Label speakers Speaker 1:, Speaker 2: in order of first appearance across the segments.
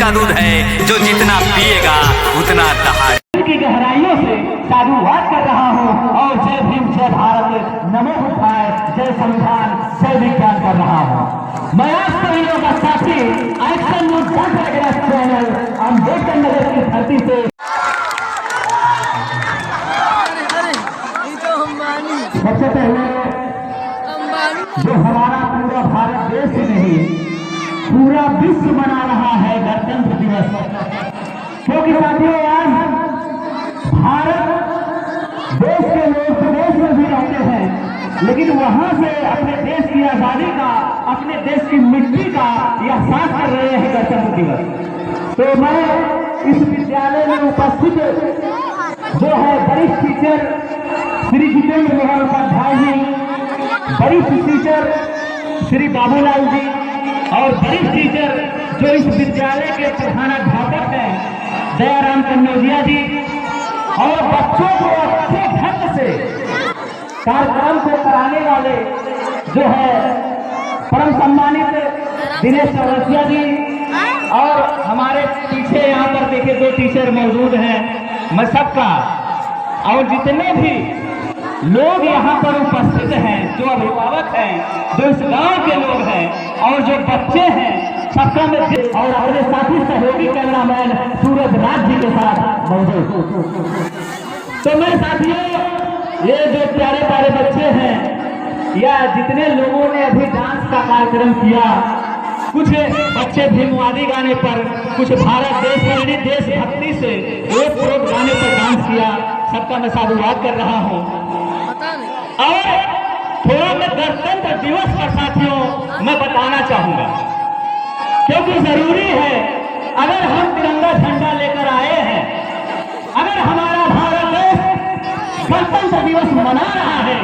Speaker 1: का दूध है जो जितना पिएगा उतना दहाड़े।
Speaker 2: की गहराइयों से साधुवाद कर रहा हूँ और जय भीम जय भारत नमो बुद्धाय जय संविधान जय विज्ञान कर रहा हूँ। मैं आज सभी का साथी action news channel Ambedkar Nagar की धरती से सबसे पहले जो हमारा पूरा भारत देश ही नहीं पूरा विश्व मना रहा है गणतंत्र दिवस, क्योंकि साथियों आज भारत देश के लोग प्रदेश में भी रहते हैं लेकिन वहां से अपने देश की आजादी का अपने देश की मिट्टी का एहसास कर रहे हैं गणतंत्र दिवस। तो मैं इस विद्यालय में उपस्थित जो है वरिष्ठ टीचर श्री जितेंद्र मोहन उपाध्याय जी, वरिष्ठ टीचर श्री बाबूलाल जी और वरिष्ठ टीचर जो इस विद्यालय के प्रधानाध्यापक हैं दयाराम कन्नौजिया जी और बच्चों को अच्छे ढंग से कार्यक्रम को कराने वाले जो है परम सम्मानित दिनेश चौरसिया जी और हमारे पीछे यहाँ पर देखिए दो टीचर मौजूद हैं, मैं सबका और जितने भी लोग यहाँ पर उपस्थित हैं जो अभिभावक हैं जो इस गांव के लोग हैं और जो बच्चे हैं सबका मैं और अपने साथी सहयोगी कैमरामैन सूरज राज जी के साथ मौजूद। तो मैं साथियों ये जो प्यारे प्यारे बच्चे हैं या जितने लोगों ने अभी डांस का कार्यक्रम किया, कुछ बच्चे भीमवादी गाने पर, कुछ भारत देश में देशभक्ति से एक प्रोट गाने पर डांस किया, सबका मैं साधुवाद कर रहा हूँ। और थोड़ा मैं गणतंत्र दिवस पर साथियों मैं बताना चाहूंगा, क्योंकि जरूरी है अगर हम तिरंगा झंडा लेकर आए हैं, अगर हमारा भारत देश गणतंत्र दिवस मना रहा है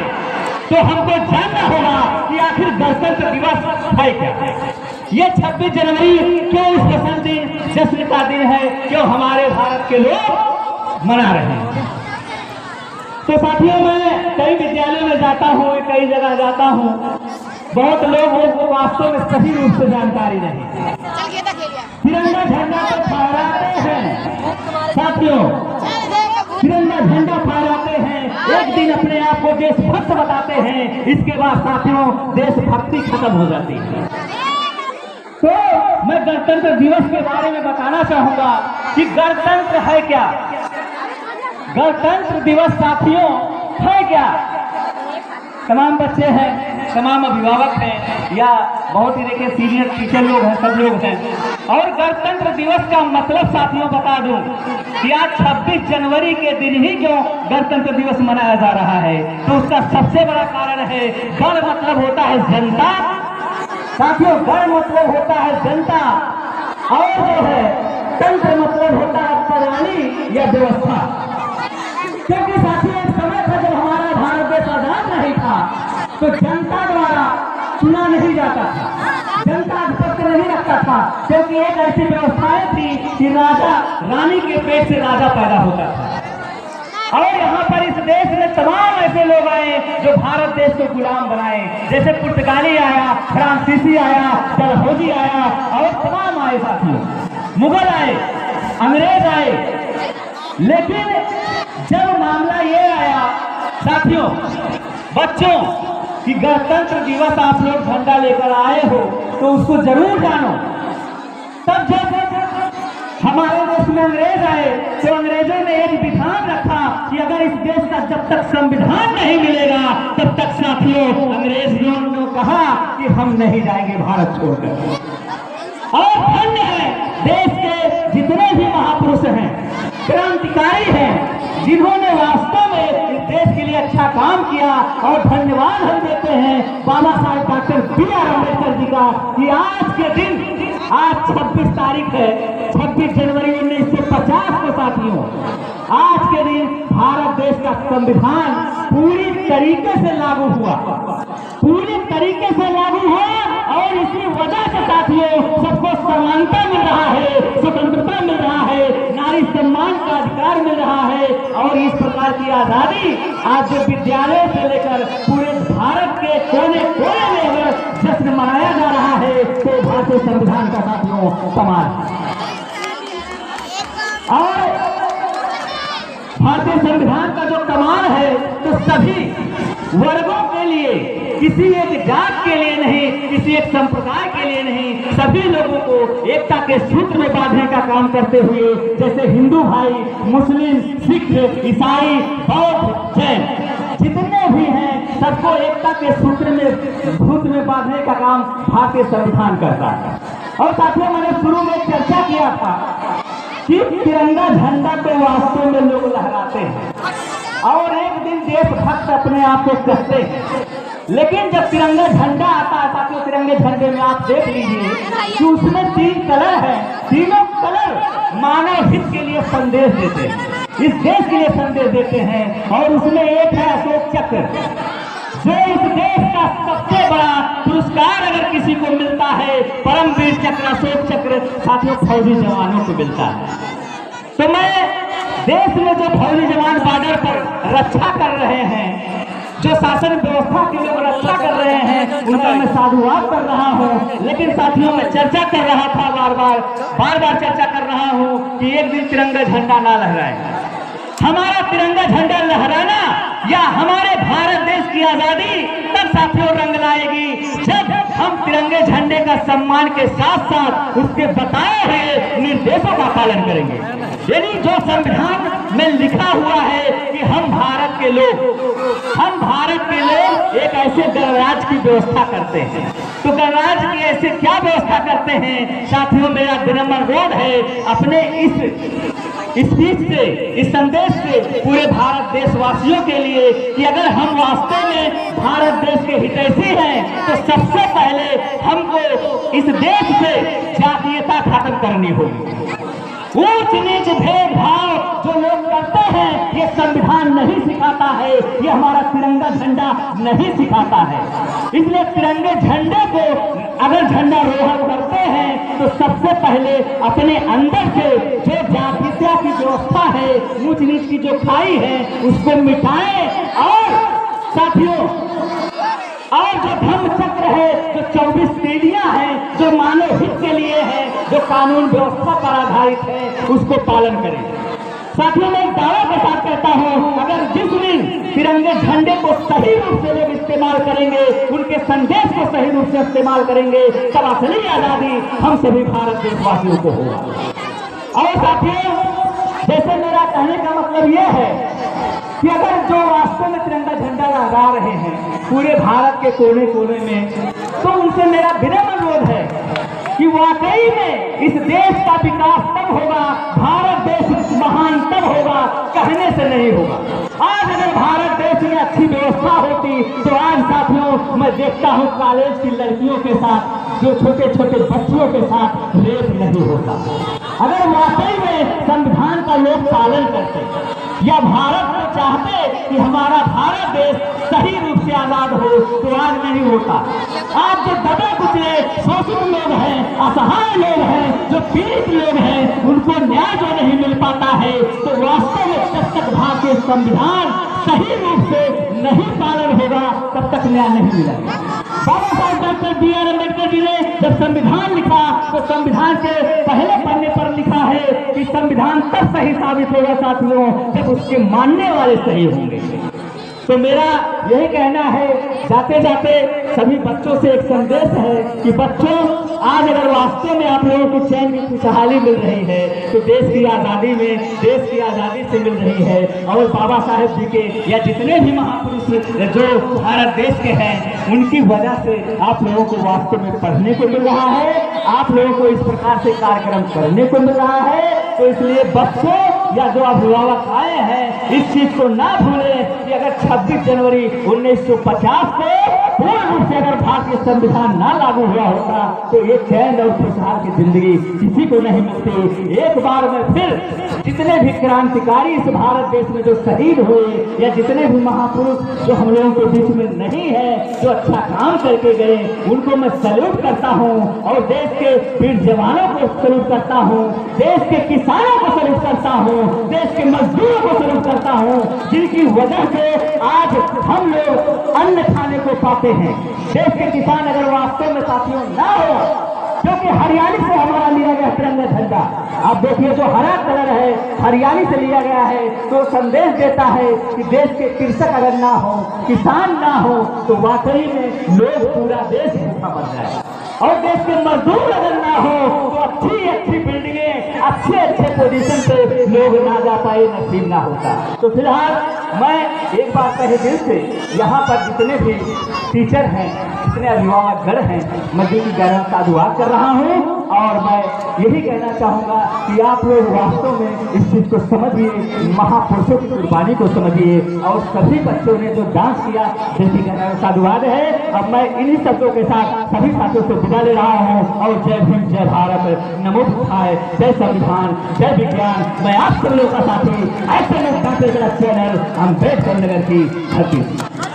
Speaker 2: तो हमको जानना होगा कि आखिर गणतंत्र दिवस है क्या। ये 26 जनवरी क्यों इस पसंद दिन जश्न का दिन है, क्यों हमारे भारत के लोग मना रहे हैं। तो साथियों मैं कई विद्यालयों में जाता हूँ, कई जगह जाता हूँ, बहुत लोगों को वास्तव में सही रूप से जानकारी नहीं। तिरंगा झंडा तो फहराते हैं साथियों, तिरंगा झंडा फहराते हैं, एक दिन अपने आप को देशभक्त बताते हैं, इसके बाद साथियों देशभक्ति खत्म हो जाती है। तो मैं गणतंत्र दिवस के बारे में बताना चाहूंगा कि गणतंत्र है क्या। गणतंत्र दिवस साथियों है क्या। तमाम बच्चे हैं, तमाम अभिभावक हैं या बहुत ही देखिए सीनियर टीचर लोग हैं, सब लोग हैं। और गणतंत्र दिवस का मतलब साथियों बता दूं कि आज 26 जनवरी के दिन ही क्यों गणतंत्र दिवस मनाया जा रहा है, तो उसका सबसे बड़ा कारण है गण मतलब होता है जनता साथियों, गण मतलब होता है जनता और जो है तंत्र मतलब होता है प्रणाली या व्यवस्था। क्योंकि साथियों एक समय था जब हमारा भारत देश आजाद नहीं था तो जनता द्वारा चुना नहीं जाता था, जनता आधिपत्य नहीं रखता था, क्योंकि एक ऐसी व्यवस्थाएं थी कि राजा रानी के पेट से राजा पैदा होता था। और यहाँ पर इस देश में तमाम ऐसे लोग आए जो भारत देश को गुलाम बनाए, जैसे पुर्तगाली आया, फ्रांसीसी आया, डलहौजी आया और तमाम आए साथियों, मुगल आए, अंग्रेज आए। लेकिन जब मामला ये आया साथियों बच्चों कि गणतंत्र दिवस आप लोग झंडा लेकर आए हो तो उसको जरूर जानो। तब जब हमारे देश में अंग्रेज आए तो अंग्रेजों ने एक विधान रखा कि अगर इस देश का जब तक संविधान नहीं मिलेगा तब तक साथियों अंग्रेजों ने कहा कि हम नहीं जाएंगे भारत छोड़कर। और धन्य है देश के जितने भी महापुरुष हैं, क्रांतिकारी हैं, जिन्होंने वास्तव में इस देश के लिए अच्छा काम किया। और धन्यवाद हम देते हैं बाबा साहेब डॉक्टर बी.आर. अम्बेडकर जी का कि आज के दिन, आज 26 तारीख है, 26 जनवरी 1950 को साथियों आज के दिन भारत देश का संविधान पूरी तरीके से लागू हुआ, पूरी तरीके से लागू हुआ। और इसी वजह से साथियों सबको समानता मिल रहा है, स्वतंत्रता मिल रहा है, नारी सम्मान का अधिकार मिल रहा है। और इस प्रकार की आजादी आज जो विद्यालय से लेकर पूरे भारत के कोने कोने में अगर जश्न मनाया जा रहा है तो भारतीय संविधान का साथियों कमाल। संविधान का जो कमाल है तो सभी वर्गों के लिए, किसी एक जात के लिए नहीं, किसी एक संप्रदाय के लिए नहीं, सभी लोगों को एकता के सूत्र में बांधने का काम करते हुए, जैसे हिंदू भाई, मुस्लिम, सिख, ईसाई, बौद्ध, जैन जितने भी हैं सबको एकता के सूत्र में बांधने का काम भारतीय संविधान करता है। और साथियों, मैंने शुरू में चर्चा किया था कि तिरंगा झंडा तो वास्तव में लोग लहराते हैं और एक दिन देशभक्त अपने आप को कहते हैं, लेकिन जब तिरंगा झंडा आता है साथियों, तिरंगे झंडे में आप देख लीजिए कि उसमें 3 कलर है। तीनों कलर मानव हित के लिए संदेश देते हैं, इस देश के लिए संदेश देते हैं। और उसमें एक है अशोक चक्र, जो इस देश का सबसे बड़ा पुरस्कार अगर किसी को मिलता है, परमवीर चक्र, अशोक चक्र साथियों फौजी जवानों को मिलता है। तो मैं देश में जो फौजी जवान बॉर्डर पर रक्षा कर रहे हैं, जो शासन व्यवस्था के लोग रक्षा कर रहे हैं, उनका मैं साधुवाद कर रहा हूं। लेकिन साथियों, मैं चर्चा कर रहा था, बार बार चर्चा कर रहा हूं कि एक दिन तिरंगा झंडा ना लहराए। हमारा तिरंगा झंडा लहराना या हमारे भारत देश की आजादी तब साथियों रंग लाएगी जब हम तिरंगे झंडे का सम्मान के साथ साथ उसके बताए हुए निर्देशों का पालन करेंगे। यानी जो संविधान में लिखा हुआ है कि हम भारत के लोग एक ऐसे गणराज्य की व्यवस्था करते हैं, तो गणराज्य की ऐसे क्या व्यवस्था करते हैं साथियों, मेरा विनम्र अनुरोध है अपने इस स्पीच से, इस संदेश से पूरे भारत देशवासियों के लिए कि अगर हम वास्तव में भारत देश के हितैषी हैं तो सबसे पहले हमको इस देश से जातीयता खत्म करनी होगी। ऊंच नीच भेदभाव जो लोग करते हैं ये संविधान नहीं सिखाता है, ये हमारा तिरंगा झंडा नहीं सिखाता है। इसलिए तिरंगे झंडे को अगर झंडा रोहण करते हैं तो सबसे पहले अपने अंदर से जो जातीयता की व्यवस्था है, ऊंच नीच की जो खाई है उसको मिटाएं। और साथियों, और जो धर्म चक्र है, जो 24 पीढ़ियां हैं, जो मानव हित के लिए है, जो कानून व्यवस्था पर आधारित है, उसको पालन करें। साथियों, मैं एक दावा के साथ कहता हूं, अगर जिस दिन तिरंगे झंडे को सही रूप से लोग इस्तेमाल करेंगे, उनके संदेश को सही रूप से इस्तेमाल करेंगे, तब असली आजादी हम सभी भारत देशवासियों को होगा। और साथियों, जैसे मेरा कहने का मतलब यह है कि अगर जो वास्तव में तिरंगा झंडा लहरा रहे हैं पूरे भारत के कोने कोने में, तो उनसे मेरा विनम्र अनुरोध है कि वाकई में इस देश का विकास तब होगा, भारत देश महान तब होगा, कहने से नहीं होगा। आज अगर भारत देश में अच्छी व्यवस्था होती तो आज साथियों मैं देखता हूँ कॉलेज की लड़कियों के साथ, जो छोटे छोटे बच्चियों के साथ रेप नहीं होता। अगर वाकई में संविधान का लोग पालन करते या भारत को चाहते कि हमारा भारत देश सही रूप से आजाद हो तो आज नहीं होता। आज जो दबे कुचले शोषित लोग हैं, असहाय लोग हैं, जो पीड़ित लोग हैं, उनको न्याय जो नहीं मिल पाता है, तो वास्तव में जब तक भारतीय संविधान सही रूप से नहीं पालन होगा तब तक न्याय नहीं मिलेगा। बाबा साहब डॉक्टर B.R. अम्बेडकर जी ने जब संविधान लिखा तो संविधान के पहले पन्ने पर लिखा है कि संविधान तब सही साबित होगा साथियों जब उसके मानने वाले सही होंगे। तो मेरा यही कहना है, जाते जाते सभी बच्चों से एक संदेश है कि बच्चों, आज अगर वास्तव में आप लोगों को चैन की खुशहाली मिल रही है तो देश की आज़ादी में, देश की आज़ादी से मिल रही है। और बाबा साहेब जी के या जितने भी महापुरुष जो भारत देश के हैं, उनकी वजह से आप लोगों को वास्तव में पढ़ने को मिल रहा है, आप लोगों को इस प्रकार से कार्यक्रम करने को मिल रहा है। तो इसलिए बच्चों या जो अभिभावक आए हैं, इस चीज को ना भूलें कि अगर 26 जनवरी 1950 को पूर्ण रूप से अगर भारतीय संविधान ना लागू हुआ होता तो ये चैन और खुशहाल की जिंदगी किसी को नहीं मिलती। एक बार में फिर जितने भी क्रांतिकारी इस भारत देश में जो शहीद हुए या जितने भी महापुरुष जो हम लोगों के बीच में नहीं है, जो अच्छा काम करके गए, उनको मैं सैल्यूट करता हूँ। और देश के वीर जवानों को सैल्यूट करता हूँ, देश के किसानों को सैल्यूट करता हूँ, देश के मजदूरों को सैल्यूट करता हूँ, जिनकी वजह से आज हम लोग अन्न खाने को पाते हैं। देश के किसान अगर वास्तव में साथियों ना हो, क्योंकि हरियाणा से हमारा लिया गया तिरंगा झंडा का। आप देखिए जो हरा कलर है हरियाली से लिया गया है तो संदेश देता है कि देश के कृषक अगर ना हो, किसान ना हो तो वाकई में लोग पूरा देश भूखा मर जाए। और देश के मजदूर अगर ना हो तो अच्छी अच्छी बिल्डिंगें, अच्छे अच्छे पोजीशन पे लोग ना जा पाए, नसीब ना होता। तो फिलहाल मैं एक बार तहे दिल से यहाँ पर जितने भी टीचर हैं, जितने अभिभावकगण हैं, मैं दिल की गहरा साधुवाद कर रहा हूँ। और मैं यही कहना चाहूँगा कि आप लोग वास्तव में इस चीज़ को समझिए, महापुरुषों की कुर्बानी को समझिए। और सभी बच्चों ने जो डांस किया, दिल की गहरा साधुवाद है। अब मैं इन्हीं शब्दों के साथ सभी साथियों से विदा ले रहा हूँ। और जय भीम, जय भारत, नमो बुद्धाय, जय संविधान, जय विज्ञान। मैं आप सब लोगों का साथी ऐसे में चैनल अम्बेडकर नगर की धरती।